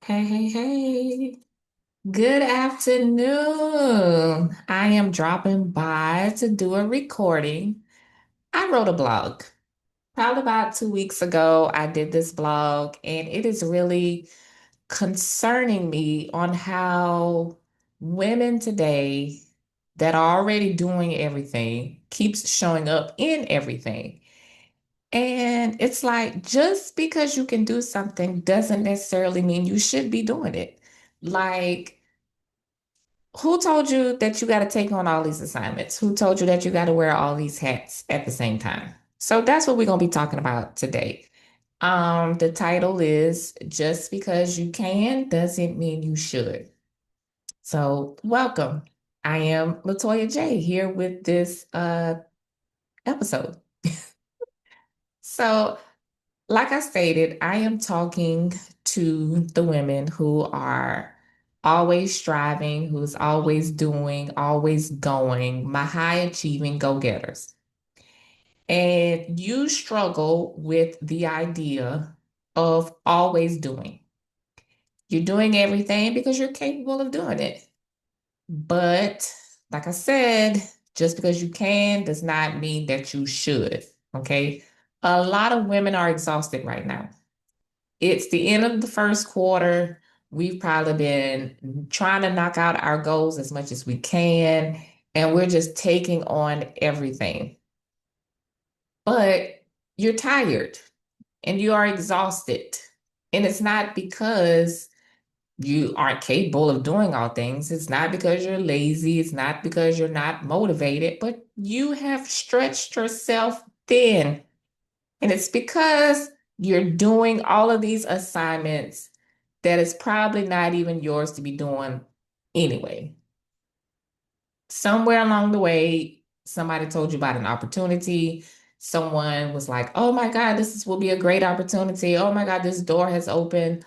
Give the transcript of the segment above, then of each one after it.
Hey, hey, hey. Good afternoon. I am dropping by to do a recording. I wrote a blog. Probably about 2 weeks ago, I did this blog, and it is really concerning me on how women today that are already doing everything keeps showing up in everything. And it's like just because you can do something doesn't necessarily mean you should be doing it. Like, who told you that you got to take on all these assignments? Who told you that you got to wear all these hats at the same time? So that's what we're going to be talking about today. The title is Just Because You Can Doesn't Mean You Should. So, welcome. I am Latoya J here with this episode. So, like I stated, I am talking to the women who are always striving, who's always doing, always going, my high achieving go-getters. And you struggle with the idea of always doing. You're doing everything because you're capable of doing it. But like I said, just because you can does not mean that you should. Okay. A lot of women are exhausted right now. It's the end of the first quarter. We've probably been trying to knock out our goals as much as we can, and we're just taking on everything. But you're tired and you are exhausted. And it's not because you aren't capable of doing all things. It's not because you're lazy. It's not because you're not motivated, but you have stretched yourself thin. And it's because you're doing all of these assignments that is probably not even yours to be doing anyway. Somewhere along the way, somebody told you about an opportunity. Someone was like, oh my God, will be a great opportunity. Oh my God, this door has opened.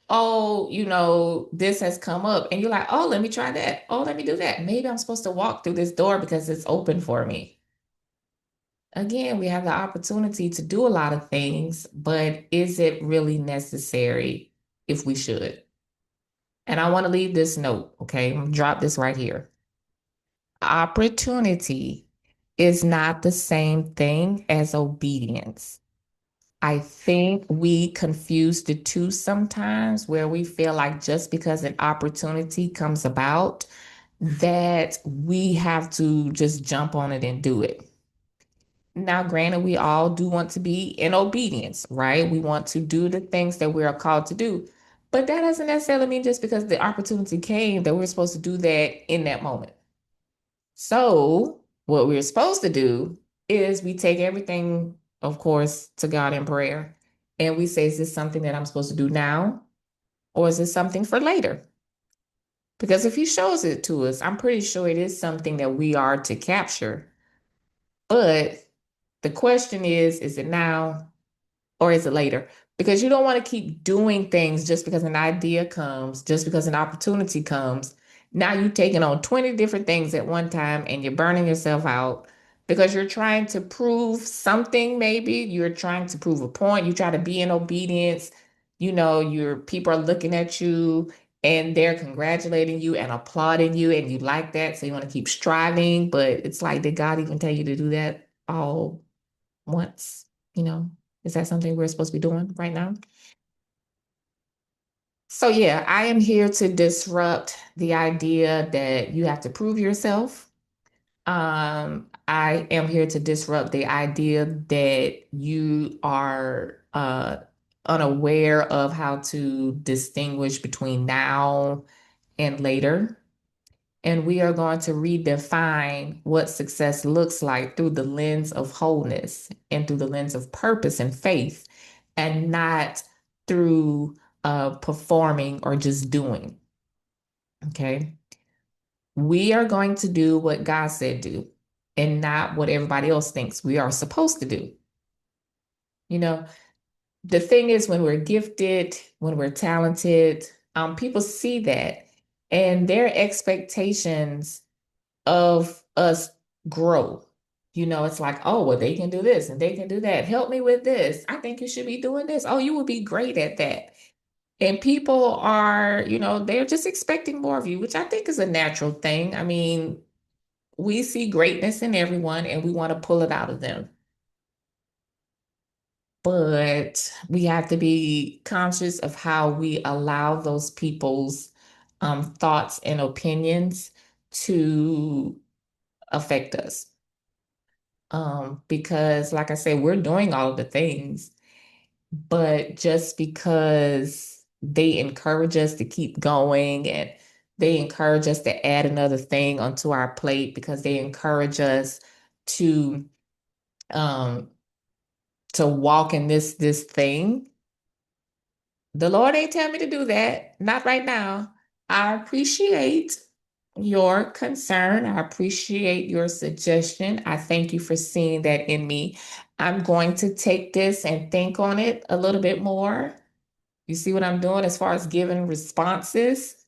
Oh, this has come up. And you're like, oh, let me try that. Oh, let me do that. Maybe I'm supposed to walk through this door because it's open for me. Again, we have the opportunity to do a lot of things, but is it really necessary if we should? And I want to leave this note, okay? I'm gonna drop this right here. Opportunity is not the same thing as obedience. I think we confuse the two sometimes, where we feel like just because an opportunity comes about, that we have to just jump on it and do it. Now, granted, we all do want to be in obedience, right? We want to do the things that we are called to do. But that doesn't necessarily mean just because the opportunity came that we're supposed to do that in that moment. So, what we're supposed to do is we take everything, of course, to God in prayer. And we say, is this something that I'm supposed to do now? Or is this something for later? Because if He shows it to us, I'm pretty sure it is something that we are to capture. But the question is it now or is it later? Because you don't want to keep doing things just because an idea comes, just because an opportunity comes. Now you're taking on 20 different things at one time and you're burning yourself out because you're trying to prove something, maybe. You're trying to prove a point. You try to be in obedience. Your people are looking at you and they're congratulating you and applauding you, and you like that. So you want to keep striving. But it's like, did God even tell you to do that all once? You know, is that something we're supposed to be doing right now? So, yeah, I am here to disrupt the idea that you have to prove yourself. I am here to disrupt the idea that you are unaware of how to distinguish between now and later. And we are going to redefine what success looks like through the lens of wholeness and through the lens of purpose and faith, and not through performing or just doing. Okay. We are going to do what God said do and not what everybody else thinks we are supposed to do. You know, the thing is, when we're gifted, when we're talented, people see that and their expectations of us grow. It's like, oh, well, they can do this and they can do that. Help me with this. I think you should be doing this. Oh, you would be great at that. And people are, they're just expecting more of you, which I think is a natural thing. I mean, we see greatness in everyone and we want to pull it out of them. But we have to be conscious of how we allow those people's thoughts and opinions to affect us. Because, like I said, we're doing all of the things, but just because they encourage us to keep going and they encourage us to add another thing onto our plate because they encourage us to um walk in this thing. The Lord ain't tell me to do that. Not right now. I appreciate your concern. I appreciate your suggestion. I thank you for seeing that in me. I'm going to take this and think on it a little bit more. You see what I'm doing as far as giving responses?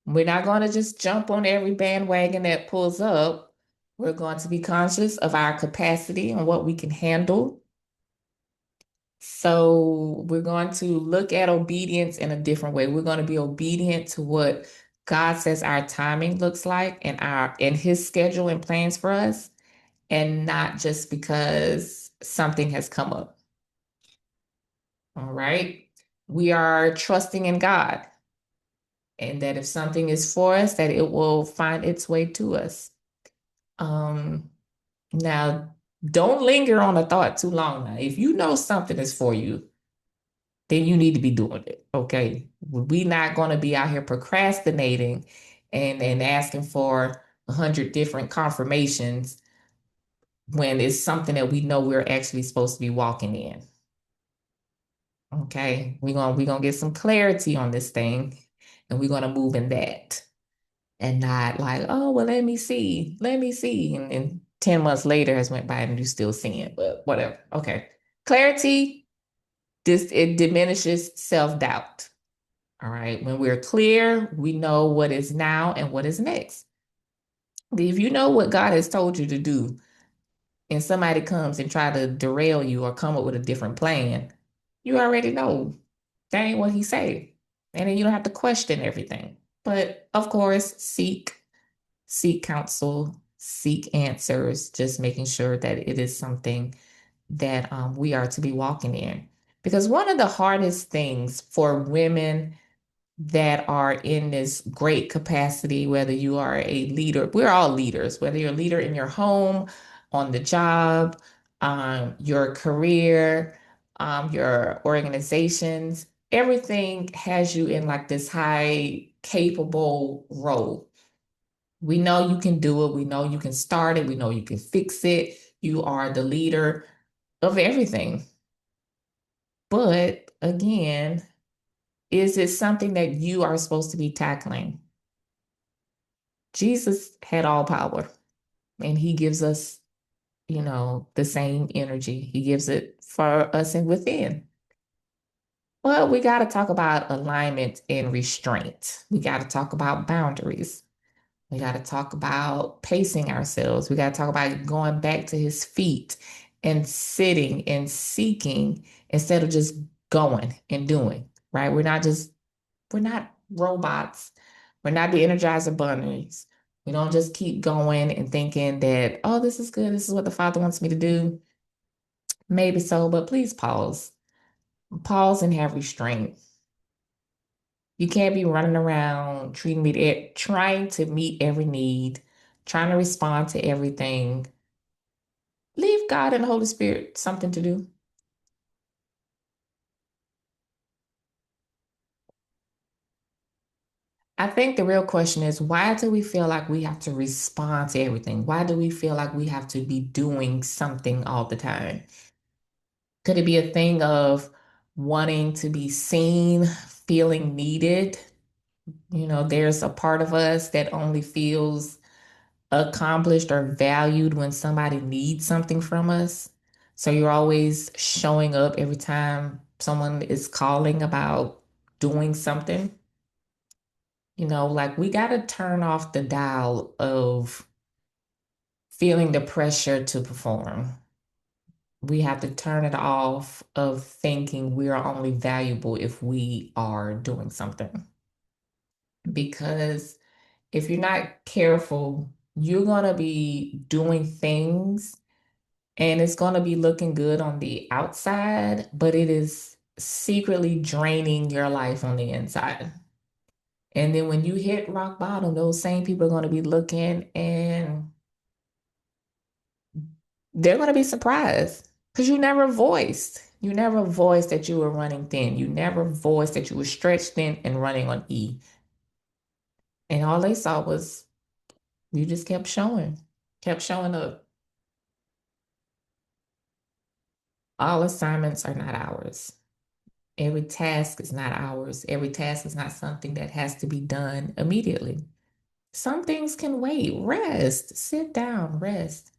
We're not going to just jump on every bandwagon that pulls up. We're going to be conscious of our capacity and what we can handle. So we're going to look at obedience in a different way. We're going to be obedient to what God says our timing looks like and his schedule and plans for us, and not just because something has come up. All right. We are trusting in God and that if something is for us, that it will find its way to us. Um, Now, don't linger on a thought too long now. If you know something is for you, then you need to be doing it. Okay. We're not going to be out here procrastinating and asking for 100 different confirmations when it's something that we know we're actually supposed to be walking in. Okay. We're gonna get some clarity on this thing and we're gonna move in that and not like, oh well, let me see. And 10 months later has went by and you're still seeing it, but whatever. Okay. Clarity, this it diminishes self-doubt. All right. When we're clear, we know what is now and what is next. If you know what God has told you to do, and somebody comes and try to derail you or come up with a different plan, you already know that ain't what he said. And then you don't have to question everything. But of course, seek counsel, seek answers, just making sure that it is something that we are to be walking in. Because one of the hardest things for women that are in this great capacity, whether you are a leader, we're all leaders, whether you're a leader in your home, on the job, your career, your organizations, everything has you in like this high capable role. We know you can do it. We know you can start it. We know you can fix it. You are the leader of everything. But again, is it something that you are supposed to be tackling? Jesus had all power and he gives us, the same energy. He gives it for us and within. But we got to talk about alignment and restraint. We got to talk about boundaries. We got to talk about pacing ourselves. We got to talk about going back to his feet and sitting and seeking instead of just going and doing, right? We're not robots. We're not the Energizer bunnies. We don't just keep going and thinking that, oh, this is good. This is what the Father wants me to do. Maybe so, but please pause. Pause and have restraint. You can't be running around trying to meet every need, trying to respond to everything. Leave God and the Holy Spirit something to do. I think the real question is why do we feel like we have to respond to everything? Why do we feel like we have to be doing something all the time? Could it be a thing of wanting to be seen, feeling needed? There's a part of us that only feels accomplished or valued when somebody needs something from us. So you're always showing up every time someone is calling about doing something. Like we got to turn off the dial of feeling the pressure to perform. We have to turn it off of thinking we are only valuable if we are doing something. Because if you're not careful, you're going to be doing things and it's going to be looking good on the outside, but it is secretly draining your life on the inside. And then when you hit rock bottom, those same people are going to be looking and they're going to be surprised because you never voiced that you were running thin. You never voiced that you were stretched thin and running on E. And all they saw was you just kept showing up. All assignments are not ours. Every task is not ours. Every task is not something that has to be done immediately. Some things can wait. Rest, sit down, rest.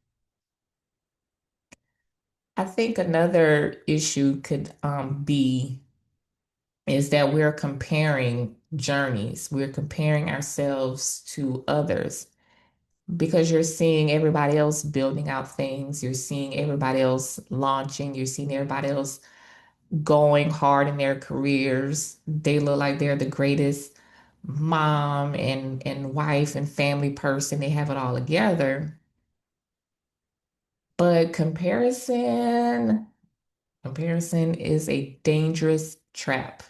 I think another issue could be is that we're comparing journeys. We're comparing ourselves to others because you're seeing everybody else building out things. You're seeing everybody else launching. You're seeing everybody else going hard in their careers. They look like they're the greatest mom and wife and family person. They have it all together. But comparison is a dangerous trap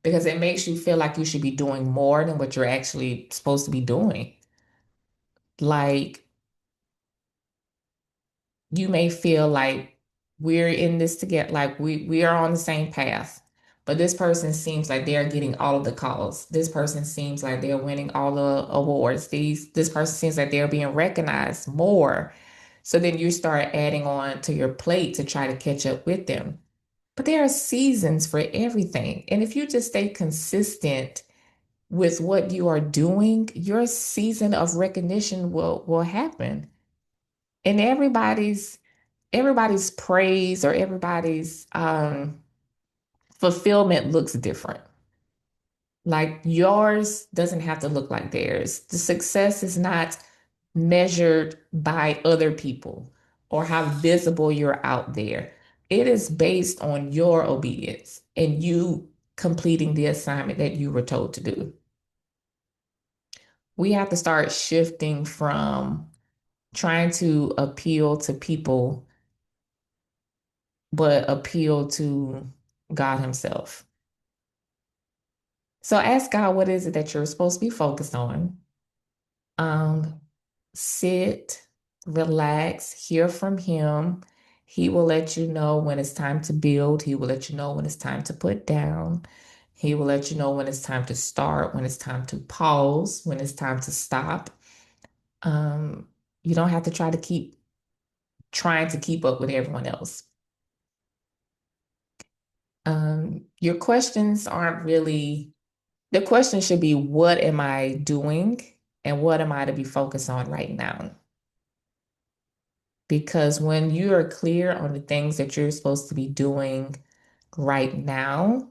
because it makes you feel like you should be doing more than what you're actually supposed to be doing. Like you may feel like we're in this together, like we are on the same path. But this person seems like they're getting all of the calls. This person seems like they're winning all the awards. This person seems like they're being recognized more. So then you start adding on to your plate to try to catch up with them. But there are seasons for everything. And if you just stay consistent with what you are doing, your season of recognition will happen. And everybody's praise or everybody's fulfillment looks different. Like yours doesn't have to look like theirs. The success is not measured by other people or how visible you're out there. It is based on your obedience and you completing the assignment that you were told to do. We have to start shifting from trying to appeal to people, but appeal to God Himself. So ask God, what is it that you're supposed to be focused on? Um, sit, relax, hear from Him. He will let you know when it's time to build. He will let you know when it's time to put down. He will let you know when it's time to start, when it's time to pause, when it's time to stop. Um, you don't have to try to keep trying to keep up with everyone else. Your questions aren't really, the question should be, what am I doing and what am I to be focused on right now? Because when you are clear on the things that you're supposed to be doing right now,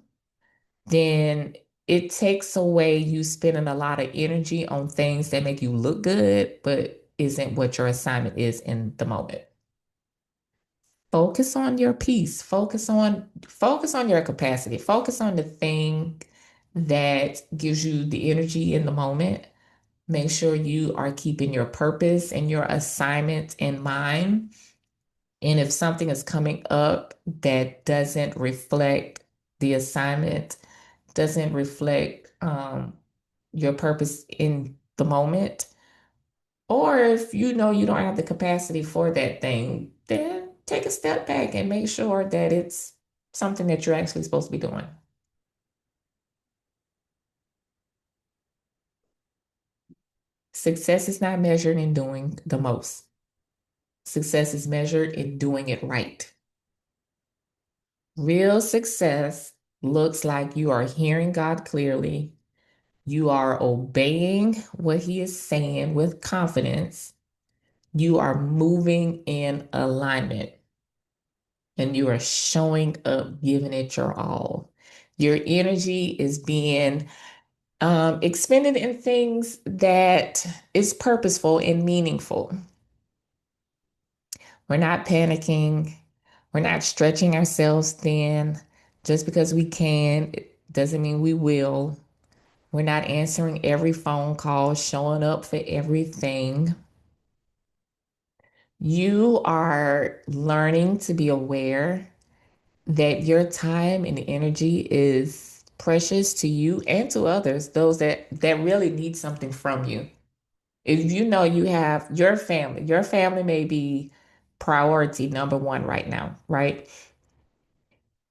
then it takes away you spending a lot of energy on things that make you look good, but isn't what your assignment is in the moment. Focus on your peace. Focus on your capacity. Focus on the thing that gives you the energy in the moment. Make sure you are keeping your purpose and your assignment in mind. And if something is coming up that doesn't reflect the assignment, doesn't reflect your purpose in the moment, or if you know you don't have the capacity for that thing, then take a step back and make sure that it's something that you're actually supposed to be doing. Success is not measured in doing the most. Success is measured in doing it right. Real success looks like you are hearing God clearly, you are obeying what He is saying with confidence, you are moving in alignment, and you are showing up, giving it your all. Your energy is being expended in things that is purposeful and meaningful. We're not panicking. We're not stretching ourselves thin. Just because we can, it doesn't mean we will. We're not answering every phone call, showing up for everything. You are learning to be aware that your time and energy is precious to you and to others, those that really need something from you. If you know you have your family may be priority number one right now, right?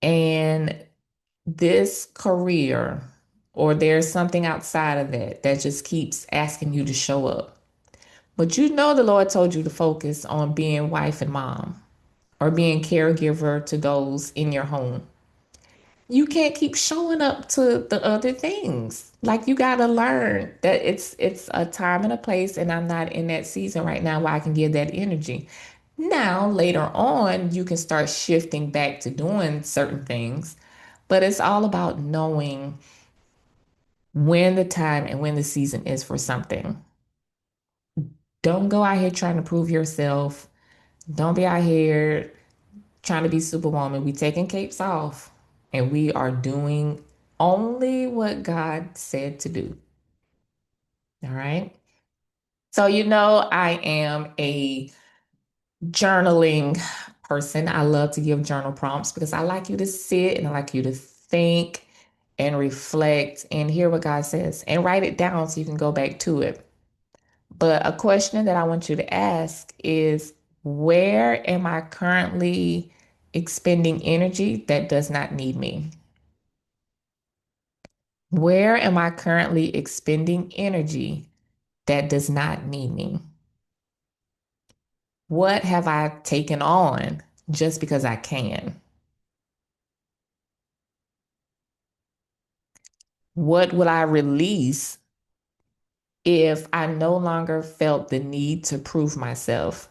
And this career or there's something outside of that that just keeps asking you to show up. But you know the Lord told you to focus on being wife and mom or being caregiver to those in your home. You can't keep showing up to the other things. Like you got to learn that it's a time and a place, and I'm not in that season right now where I can give that energy. Now, later on, you can start shifting back to doing certain things, but it's all about knowing when the time and when the season is for something. Don't go out here trying to prove yourself. Don't be out here trying to be superwoman. We taking capes off and we are doing only what God said to do. All right. So, I am a journaling person. I love to give journal prompts because I like you to sit and I like you to think and reflect and hear what God says and write it down so you can go back to it. But a question that I want you to ask is, where am I currently expending energy that does not need me? Where am I currently expending energy that does not need me? What have I taken on just because I can? What would I release if I no longer felt the need to prove myself?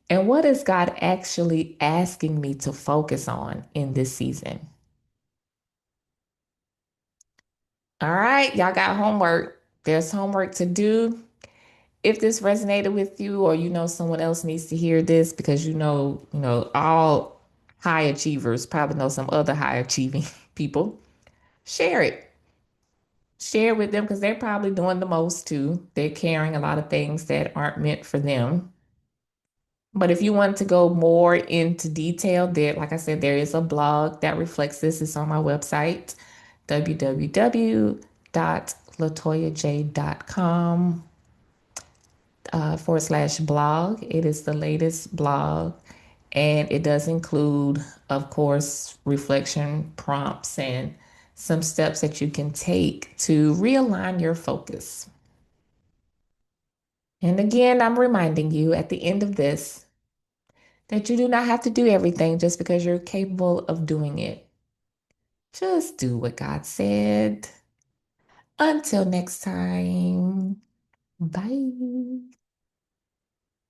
And what is God actually asking me to focus on in this season? All right, y'all got homework. There's homework to do. If this resonated with you or you know someone else needs to hear this because all high achievers probably know some other high achieving people, share it. Share it with them because they're probably doing the most too. They're carrying a lot of things that aren't meant for them. But if you want to go more into detail, like I said, there is a blog that reflects this. It's on my website, www.latoyaj.com /blog. It is the latest blog, and it does include, of course, reflection prompts and some steps that you can take to realign your focus. And again, I'm reminding you at the end of this that you do not have to do everything just because you're capable of doing it. Just do what God said. Until next time, bye.